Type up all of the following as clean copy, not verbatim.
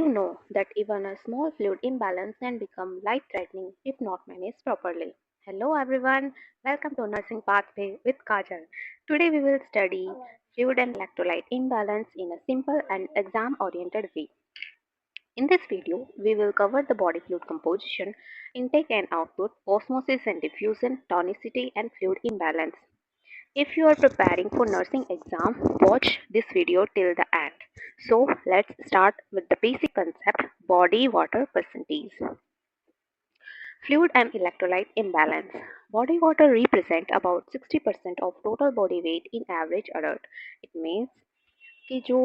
you know that even a small fluid imbalance can become life-threatening if not managed properly? Hello everyone, welcome to Nursing Pathway with Kajal. Today we will study fluid and electrolyte imbalance in a simple and exam-oriented way. In this video, we will cover the body fluid composition, intake and output, osmosis and diffusion, tonicity and fluid imbalance. If you are preparing for nursing exam, watch this video till the end. So let's start with the basic concept body water percentage. Fluid and electrolyte imbalance. Body water represent about 60% of total body weight in average adult. It means कि जो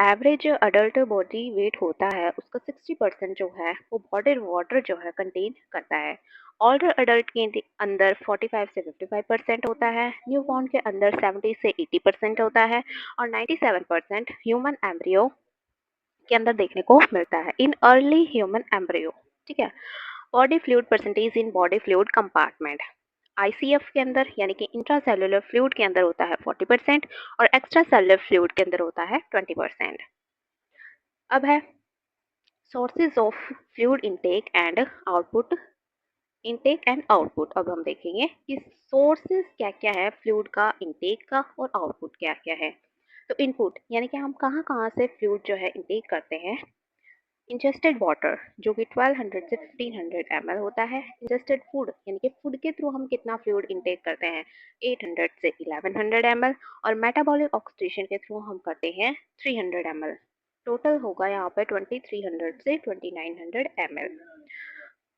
average adult body weight होता है उसका 60% जो है वो body water जो है कंटेन करता है। ओल्डर अडल्ट के अंदर 45 से 55% होता है, न्यू बॉर्न के अंदर 70 से 80% होता है और 97% ह्यूमन एम्ब्रियो के अंदर देखने को मिलता है इन अर्ली ह्यूमन एम्ब्रियो। ठीक है। Body fluid percentage in body fluid compartment ICF के अंदर यानी कि इंट्रासेलुलर फ्लूइड के अंदर होता है 40% और एक्स्ट्रा सेलुलर फ्लूइड के अंदर होता है 20%। अब है sources of fluid intake and output. Intake and output अब हम देखेंगे कि सोर्सेज क्या क्या है फ्लूइड का, इनटेक का और आउटपुट क्या क्या है। तो इनपुट यानी कि हम कहाँ कहाँ से फ्लूइड जो है इनटेक करते हैं। इंजेस्टेड वाटर जो कि 1200 से 1500 ml होता है। इंजेस्टेड फूड यानी कि फूड के थ्रू हम कितना फ्लूइड इनटेक करते हैं 800 से 1100 ml और मेटाबॉलिक ऑक्सीडेशन के थ्रू हम करते हैं 300 ml। टोटल होगा यहाँ पे 2300 से 2900 ml।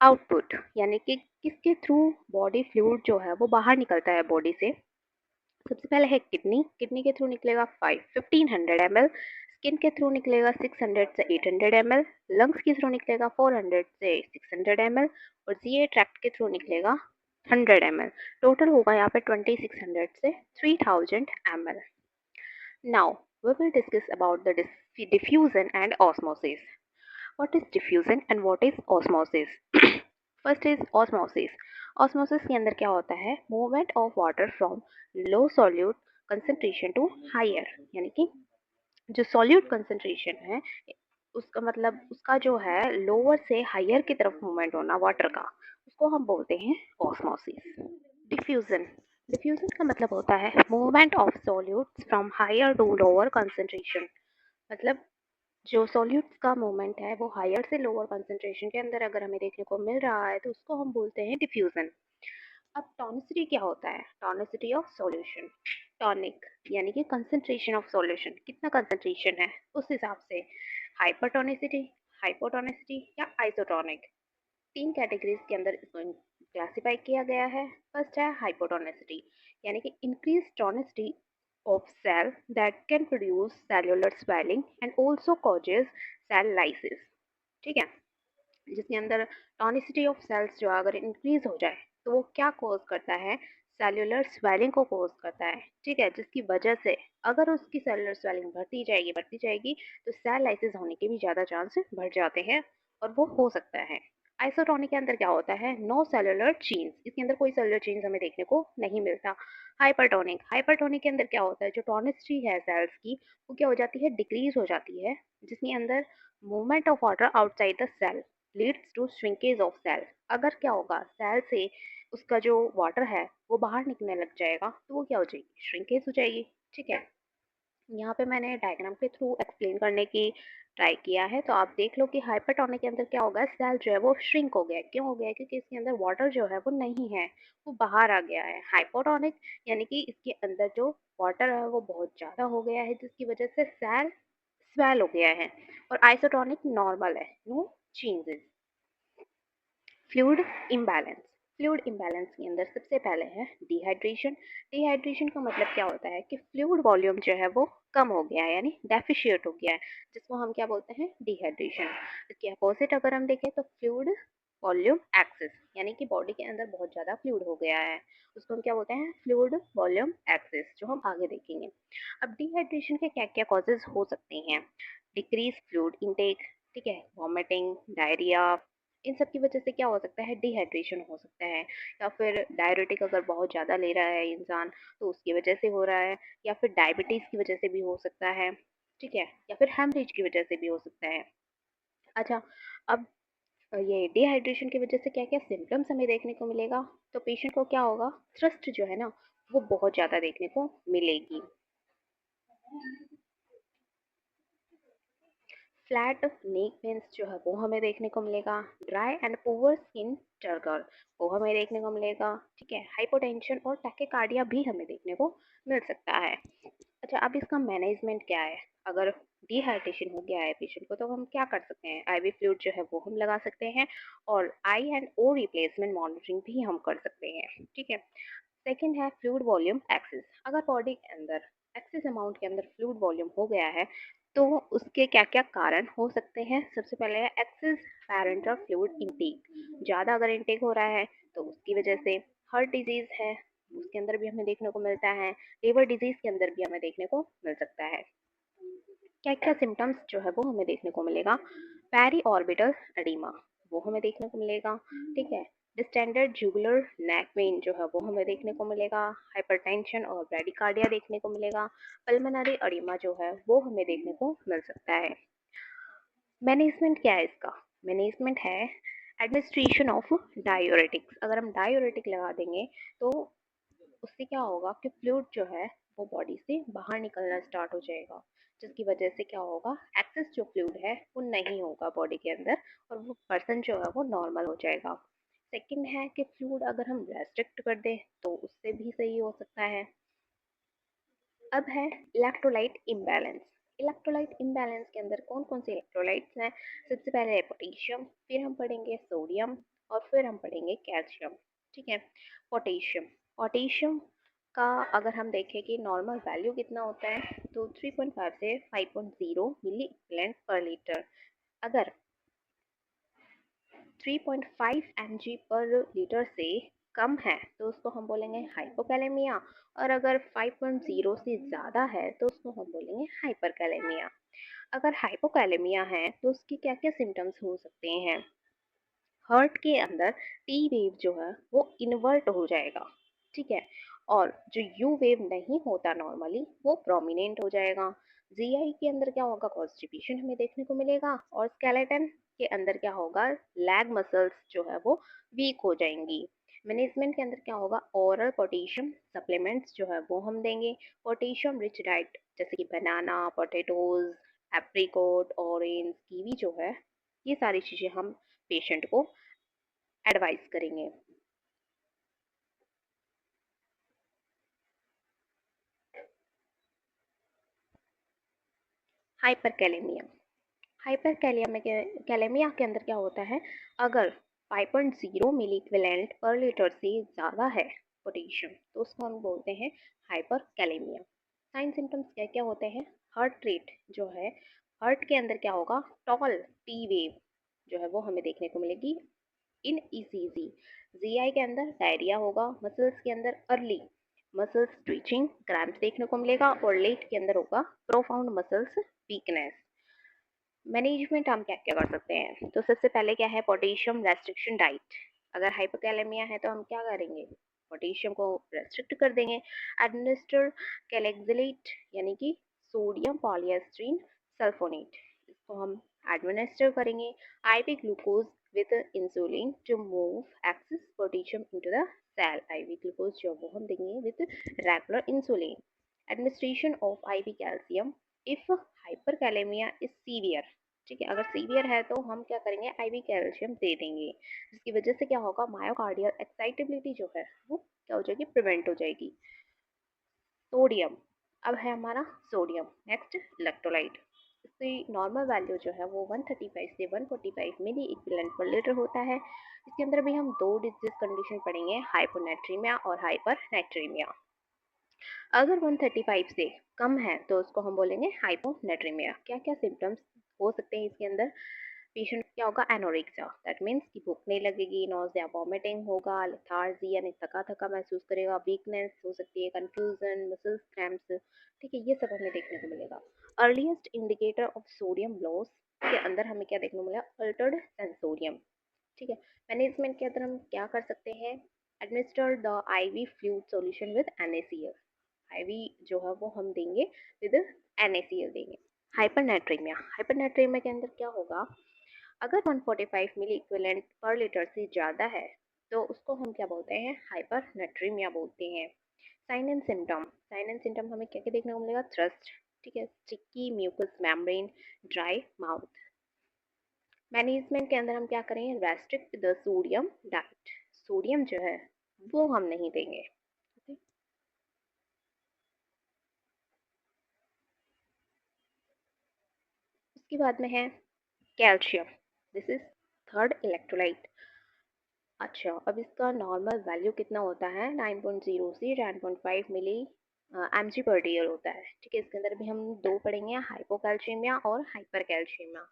आउटपुट यानी कि किसके थ्रू बॉडी फ्लूइड जो है वो बाहर निकलता है बॉडी से। सबसे पहले है किडनी। किडनी के थ्रू निकलेगा 1500 ml। स्किन के थ्रू निकलेगा 600 से 800 ml। लंग्स के थ्रू निकलेगा 400 से 600 ml और जीए ट्रैक्ट के थ्रू निकलेगा 100 ml। टोटल होगा यहाँ पे 2600 से 3000 ml। Now we will discuss about the diffusion and osmosis. What is diffusion and what is osmosis? First is osmosis. Osmosis के अंदर क्या होता है movement of water from low solute concentration to higher, यानी कि जो सॉल्यूट कंसेंट्रेशन है उसका मतलब उसका जो है लोअर से हायर की तरफ मूवमेंट होना वाटर का, उसको हम बोलते हैं ऑस्मोसिस। डिफ्यूजन। डिफ्यूजन का मतलब होता है movement of solutes from higher to lower concentration. मतलब जो सॉल्यूट्स का मूवमेंट है वो हायर से लोअर कंसेंट्रेशन के अंदर अगर हमें देखने को मिल रहा है तो उसको हम बोलते हैं डिफ्यूजन। अब टॉनिसिटी क्या होता है? टॉनिसिटी ऑफ सॉल्यूशन। टॉनिक यानी कि कंसंट्रेशन ऑफ सॉल्यूशन, कितना कंसंट्रेशन है उस हिसाब से। हाइपरटोनिसिटी, हाइपोटोनिसिटी या आइसोटोनिक, तीन कैटेगरीज के अंदर इसको क्लासिफाई किया गया है। फर्स्ट है हाइपोटोनिसिटी यानी कि increase tonicity of cell that can produce cellular swelling and also causes cell lysis। ठीक है। जिसके अंदर टॉनिसिटी ऑफ सेल्स जो अगर इंक्रीज हो जाए तो वो क्या कॉज करता है सेल्युलर स्वेलिंग को कॉज करता है। ठीक है। जिसकी वजह से अगर उसकी सेल्युलर स्वेलिंग बढ़ती जाएगी तो सेल लाइसिस होने के भी ज़्यादा चांस बढ़ जाते हैं और वो हो सकता है। आइसोटोनिक के अंदर क्या होता है नो सेल्युलर चेंज, इसके अंदर कोई सेल्युलर चेंज हमें देखने को नहीं मिलता। हाइपरटोनिक, हाइपरटोनिक के अंदर क्या होता है जो टॉनिसिटी है सेल्स की वो क्या हो जाती है डिक्रीज हो जाती है, जिसके अंदर movement of water outside the cell leads to shrinkage of cell. अगर क्या होगा सेल से उसका जो वाटर है वो बाहर निकलने लग जाएगा तो वो क्या हो जाएगी श्रिंकेज हो जाएगी। ठीक है। यहाँ पे मैंने डायग्राम के थ्रू एक्सप्लेन करने की ट्राई किया है तो आप देख लो कि हाइपरटोनिक के अंदर क्या होगा सेल जो है वो श्रिंक हो गया है। क्यों हो गया है? क्योंकि इसके अंदर वाटर जो है वो नहीं है, वो बाहर आ गया है। हाइपोटोनिक यानी कि इसके अंदर जो वाटर है वो बहुत ज़्यादा हो गया है जिसकी वजह से सेल स्वेल हो गया है। और आइसोटोनिक नॉर्मल है, no changes. Fluid imbalance. Fluid imbalance के अंदर सबसे पहले है डिहाइड्रेशन। डिहाइड्रेशन का मतलब क्या होता है कि फ्लूइड वॉल्यूम जो है वो कम हो गया है यानी डेफिशिएट हो गया है, जिसको हम क्या बोलते हैं डिहाइड्रेशन। इसके अपोजिट अगर हम देखें तो फ्लूइड वॉल्यूम एक्सेस यानी कि बॉडी के अंदर बहुत ज़्यादा फ्लूइड हो गया है, उसको हम क्या बोलते हैं फ्लूइड वॉल्यूम एक्सेस, जो हम आगे देखेंगे। अब डिहाइड्रेशन के क्या क्या कॉजेज हो सकते हैं? डिक्रीज फ्लूइड इनटेक, ठीक है, वॉमिटिंग, डायरिया, इन सब की वजह से क्या हो सकता है डिहाइड्रेशन हो सकता है। या फिर डायरेटिक अगर बहुत ज़्यादा ले रहा है इंसान तो उसकी वजह से हो रहा है, या फिर डायबिटीज़ की वजह से भी हो सकता है। ठीक है। या फिर हेमरेज की वजह से भी हो सकता है। अच्छा, अब ये डिहाइड्रेशन की वजह से क्या-क्या सिम्पटम्स हमें देखने को मिलेगा? तो पेशेंट को क्या होगा, थ्रस्ट जो है ना, वो बहुत ज़्यादा देखने को मिलेगी। फ्लैट नेक वेन्स जो है वो हमें देखने को मिलेगा। Dry and poor skin turgor वो हमें देखने को मिलेगा। ठीक है, हाइपोटेंशन और टैकेकार्डिया भी हमें देखने को मिल सकता है। अच्छा, अब इसका मैनेजमेंट क्या है? अगर डिहाइड्रेशन हो गया है पेशेंट को तो हम क्या कर सकते हैं? आईवी फ्लूइड जो है वो हम लगा सकते हैं और आई एंड ओ रिप्लेसमेंट मॉनिटरिंग भी हम कर सकते हैं। ठीक है। सेकंड है फ्लूइड वॉल्यूम एक्सेस। अगर बॉडी के अंदर एक्सेस अमाउंट के अंदर फ्लूइड वॉल्यूम हो गया है तो उसके क्या क्या कारण हो सकते हैं? सबसे पहले है एक्सेस पैरेंटल फ्लूइड इंटेक। ज़्यादा अगर इंटेक हो रहा है तो उसकी वजह से हार्ट डिजीज़ है, उसके अंदर भी हमें देखने को मिलता है। लिवर डिजीज़ के अंदर भी हमें देखने को मिल सकता है। क्या क्या सिम्टम्स जो है वो हमें देखने को मिलेगा? पेरी ऑर्बिटल एडिमा वो हमें देखने को मिलेगा। ठीक है। डिस्टेंडेड जुगुलर नेक वेन जो है वो हमें देखने को मिलेगा। हाइपरटेंशन और ब्रेडिकार्डिया देखने को मिलेगा। पल्मोनरी एडिमा जो है वो हमें देखने को मिल सकता है। मैनेजमेंट क्या है इसका? मैनेजमेंट है एडमिनिस्ट्रेशन ऑफ डायोरेटिक्स। अगर हम डायोरेटिक लगा देंगे तो उससे क्या होगा कि फ्लूइड जो है वो बॉडी से बाहर निकलना स्टार्ट हो जाएगा, जिसकी वजह से क्या होगा, एक्सेस जो फ्लूइड है वो नहीं होगा बॉडी के अंदर और वो पर्सन जो है वो नॉर्मल हो जाएगा। सेकंड है कि फ्लूइड अगर हम रेस्ट्रिक्ट कर दें तो उससे भी सही हो सकता है। अब है इलेक्ट्रोलाइट इम्बैलेंस। इलेक्ट्रोलाइट इम्बैलेंस के अंदर कौन कौन से इलेक्ट्रोलाइट्स हैं? सबसे पहले है पोटेशियम, फिर हम पढ़ेंगे सोडियम और फिर हम पढ़ेंगे कैल्शियम। ठीक है। पोटेशियम, पोटेशियम का अगर हम देखें कि नॉर्मल वैल्यू कितना होता है तो 3.5 से 5.0 मिली इक्विवेलेंट पर लीटर। अगर 3.5 mg पर लीटर से कम है तो उसको हम बोलेंगे हाइपोकैलेमिया, और अगर 5.0 से ज़्यादा है तो उसको हम बोलेंगे हाइपरकैलेमिया। अगर हाइपोकैलेमिया है तो उसकी क्या क्या सिम्टम्स हो सकते हैं? हार्ट के अंदर टी वेव जो है वो इन्वर्ट हो जाएगा। ठीक है। और जो यू वेव नहीं होता नॉर्मली वो प्रोमिनेंट हो जाएगा। जीआई के अंदर क्या होगा, कॉन्स्टिपेशन हमें देखने को मिलेगा और स्केलेटन के अंदर क्या होगा, लैग मसल्स जो है वो वीक हो जाएंगी। मैनेजमेंट के अंदर क्या होगा, ओरल पोटेशियम सप्लीमेंट्स जो है वो हम देंगे। पोटेशियम रिच डाइट जैसे कि बनाना, पोटैटोज, एप्रिकॉट, ऑरेंज, कीवी जो है, ये सारी चीज़ें हम पेशेंट को एडवाइस करेंगे। हाइपरकैलेमिया, हाइपरकैलेमिया के कैलेमिया के अंदर क्या होता है, अगर 5.0 मिली इक्विवेलेंट पर लीटर से ज़्यादा है पोटेशियम तो उसको हम बोलते हैं हाइपरकैलेमिया। साइन सिम्टम्स क्या क्या होते हैं? हार्ट रेट जो है, हार्ट के अंदर क्या होगा, टॉल टी वेव जो है वो हमें देखने को मिलेगी इन ईसीजी। जीआई के अंदर डायरिया होगा। मसल्स के अंदर अर्ली मसल्स ट्विचिंग क्रैम्प देखने को मिलेगा और लेट के अंदर होगा प्रोफाउंड मसल्स वीकनेस। मैनेजमेंट हम क्या क्या कर सकते हैं? तो सबसे पहले क्या है, पोटेशियम रेस्ट्रिक्शन डाइट। अगर हाइपोकैलेमिया है तो हम क्या करेंगे, पोटेशियम को रेस्ट्रिक्ट कर देंगे। एडमिनिस्टर कैलेक्सिलेट यानी कि सोडियम पॉलीएस्ट्रीन सल्फोनेट, इसको हम एडमिनिस्टर करेंगे। IV glucose with insulin to move excess potassium into the cell. IV glucose जो वो हम देंगे with regular insulin. Administration of IV calcium if hyperkalaemia is severe. ठीक है, अगर सीवियर है तो हम क्या करेंगे, आईवी कैल्शियम दे देंगे, जिसकी वजह से क्या होगा, मायोकार्डियल एक्साइटेबिलिटी जो है वो क्या हो जाएगी, प्रिवेंट हो जाएगी। सोडियम, अब है हमारा सोडियम। नेक्स्ट इलेक्ट्रोलाइट, इसकी नॉर्मल वैल्यू जो है वो 135 से 145 मिली इक्विवेलेंट पर लीटर होता है। इसके अंदर भी हम दो डिजीज कंडीशन पढ़ेंगे, हाइपोनेट्रीमिया और हाइपरनेट्रीमिया। अगर 135 से कम है तो उसको हम बोलेंगे हाइपोनेट्रीमिया। क्या क्या सिम्टम्स हो सकते हैं इसके अंदर? पेशेंट क्या होगा, एनोरेक्सिया, दैट मीन्स कि भूख नहीं लगेगी, नोज़िया वॉमिटिंग होगा, लेथार्जी यानी थका थका महसूस करेगा, वीकनेस हो सकती है, कंफ्यूजन, मसल्स क्रैम्प्स। ठीक है, ये सब हमें देखने को मिलेगा। Earliest indicator of sodium loss के अंदर हमें क्या देखने को मिला, अल्टर्ड सेंसोरियम। ठीक है। मैनेजमेंट के अंदर हम क्या कर सकते हैं, administer the IV fluid solution with NaCl। IV जो है वो हम देंगे विद NaCl देंगे। हाइपरनेट्रीमिया, हाइपरनेट्रीमिया के अंदर क्या होगा, अगर 145 मिली इक्विवेलेंट पर लीटर से ज़्यादा है तो उसको हम क्या बोलते हैं, हाइपरनेट्रीमिया बोलते हैं। साइन एंड सिम्टम हमें क्या क्या देखने को मिलेगा, थ्रस्ट, ठीक है, sticky mucous membrane, dry mouth. Management के अंदर हम क्या करेंगे, restrict the sodium diet, sodium जो है वो हम नहीं देंगे। okay? उसके बाद में है calcium, this is third electrolyte. अच्छा, अब इसका नॉर्मल वैल्यू कितना होता है, 9.0 से 10.5 मिली एम जी पर डी एल होता है, ठीक है। इसके अंदर भी हम दो पढ़ेंगे, हाइपोकैल्शियमिया और हाइपरकैल्शियमिया।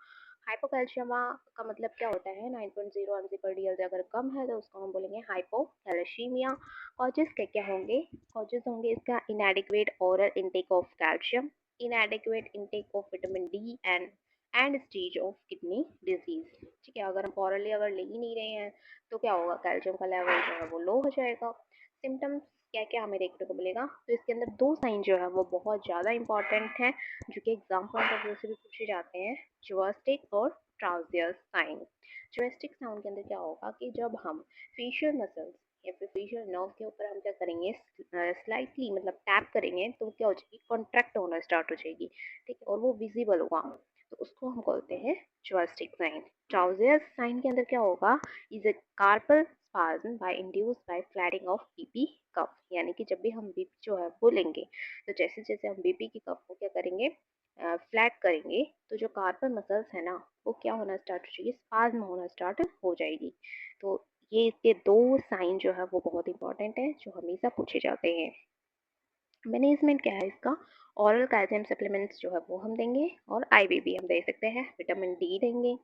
हाइपोकैल्शियमिया का मतलब क्या होता है, 9.0 एम जी पर डी एल से अगर कम है तो उसको हम बोलेंगे हाइपोकैल्शियमिया। कॉजेज क्या क्या होंगे, कॉजेज होंगे इसका इनएडिक्वेट oral intake of calcium, इनएडिक्वेट intake of vitamin D and stage of kidney disease, ठीक है। अगर हम ऑरली अगर ले ही नहीं रहे हैं तो क्या होगा, कैल्शियम का लेवल जो है वो लो हो जाएगा। सिम्टम्स क्या क्या हमें देखने को मिलेगा, तो इसके अंदर दो साइन जो है वो बहुत ज़्यादा इंपॉर्टेंट हैं, जो कि एग्जाम पॉइंट ऑफ व्यू से भी पूछे जाते हैं, जोस्टिक और ट्राउजियस साइन। जोस्टिक साउंड के अंदर क्या होगा कि जब हम फेशियल मसल्स या फिर फेशियल नर्व के ऊपर हम क्या करेंगे, स्लाइटली मतलब टैप करेंगे तो क्या हो जाएगी, कॉन्ट्रैक्ट होना स्टार्ट हो जाएगी, ठीक है, और वो विजिबल होगा, तो उसको हम बोलते हैं जोस्टिक साइन। ट्राउजियस साइन के अंदर क्या होगा, is a carpal spasm by induced by flatting of BP cuff, यानी कि जब भी हम बीपी जो है वो लेंगे तो जैसे जैसे हम बीपी की कफ को क्या करेंगे, फ्लैट करेंगे, तो जो कार्पल मसल्स है ना वो क्या होना स्टार्ट हो जाएगी, स्पाज्म होना स्टार्ट हो जाएगी। तो ये इसके दो साइन जो है वो बहुत इंपॉर्टेंट है, जो हमेशा पूछे जाते हैं। मैनेजमेंट क्या है इसका, ऑरल कैल्शियम सप्लीमेंट्स जो है वो हम देंगे, और आईवीबी हम दे सकते हैं, विटामिन डी देंगे,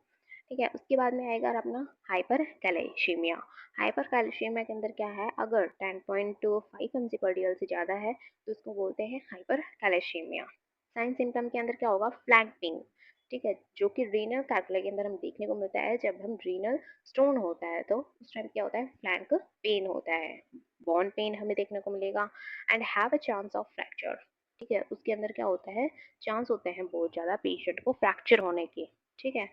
ठीक है। उसके बाद में आएगा अपना हाइपर कैल्शियमिया। हाइपर कैल्शियमिया के अंदर क्या है, अगर 10.5 एम जी पर डी एल से ज़्यादा है तो उसको बोलते हैं हाइपर कैल्शियमिया। साइन सिम्टम के अंदर क्या होगा, फ्लैंक पेन, ठीक है, जो कि रीनल कैलकुला के अंदर हम देखने को मिलता है, जब हम रीनल स्टोन होता है तो उस टाइम क्या होता है, फ्लैंक पेन होता है, बॉन पेन हमें देखने को मिलेगा, and have a chance of fracture, ठीक है। उसके अंदर क्या होता है, चांस होते हैं बहुत ज़्यादा पेशेंट को फ्रैक्चर होने के, ठीक है।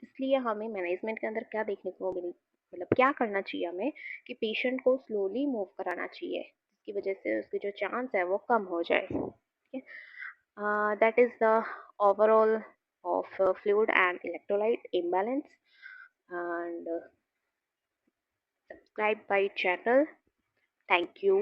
इसलिए हमें मैनेजमेंट के अंदर क्या देखने को मिल, मतलब क्या करना चाहिए हमें, कि पेशेंट को स्लोली मूव कराना चाहिए, जिसकी वजह से उसके जो चांस है वो कम हो जाए, ठीक है। That is the overall of fluid and electrolyte imbalance, and subscribe my channel. Thank you.